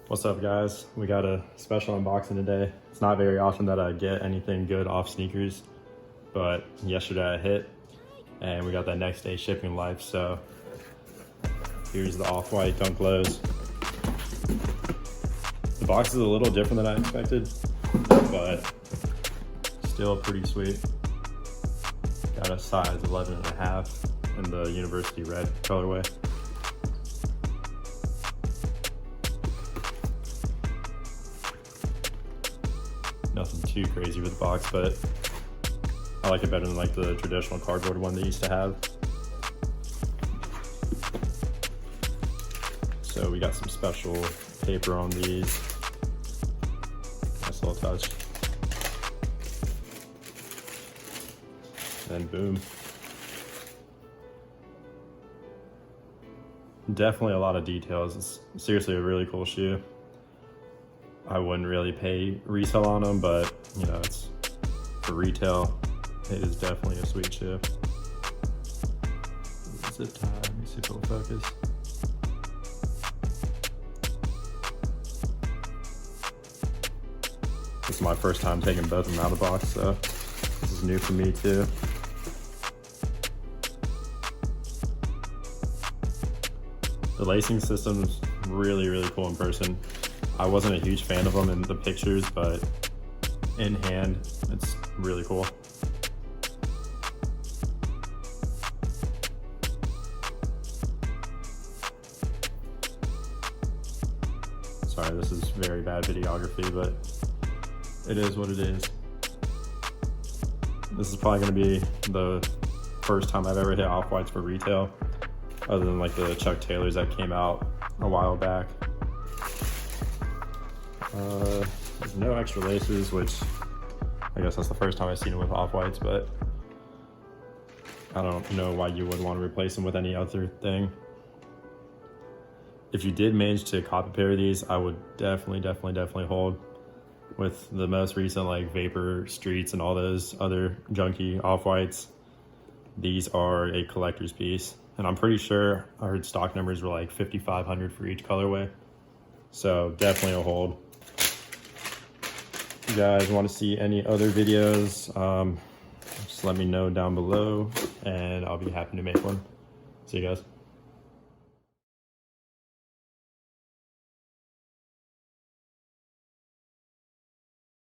What's up, guys? We got a special unboxing today. It's not very often that I get anything good off sneakers, but yesterday I hit and we got that next day shipping life. So here's the off-white Dunk Lows. The box is a little different than I expected, but still pretty sweet. Got a size 11.5 in the University Red colorway. Nothing too crazy with the box, but I like it better than like the traditional cardboard one they used to have. So we got some special paper on these. Nice little touch. And boom. Definitely a lot of details. It's seriously a really cool shoe. I wouldn't really pay resale on them, but you know, it's for retail. It is definitely a sweet shoe. Zip tie, let me see if it'll focus. This is my first time taking both of them out of the box, so this is new for me too. The lacing system's really cool in person. I wasn't a huge fan of them in the pictures, but in hand, it's really cool. Sorry, this is very bad videography, but it is what it is. This is probably gonna be the first time I've ever hit off-whites for retail, other than like the Chuck Taylors that came out a while back. There's no extra laces, which I guess that's the first time I've seen it with off-whites, but I don't know why you would want to replace them with any other thing. If you did manage to cop a pair of these, I would definitely hold. With the most recent like Vapor Streets and all those other junky off-whites, these are a collector's piece. And I'm pretty sure I heard stock numbers were like 5,500 for each colorway. So definitely a hold. If you guys want to see any other videos, just let me know down below and I'll be happy to make one. See you guys.